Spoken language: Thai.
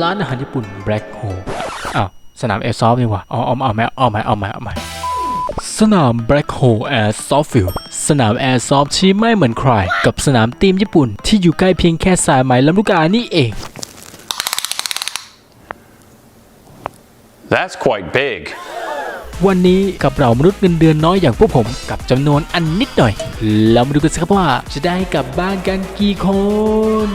ร้านอาหารญี่ปุ่น Black Hole อ้าวสนามแอร์ซอฟต์นี่หว่าเอาใหม่สนาม Black Hole Airsoft Field สนามแอร์ซอฟที่ไม่เหมือนใครกับสนามทีมญี่ปุ่นที่อยู่ใกล้เพียงแค่สายไหมลำลูกกานี่เอง That's quite big. วันนี้กับเรามนุษย์เงินเดือนน้อยอย่างพวกผมกับจำนวนอันนิดหน่อยแล้วมาดูกันสิครับว่าจะได้กลับบ้านกันกี่คน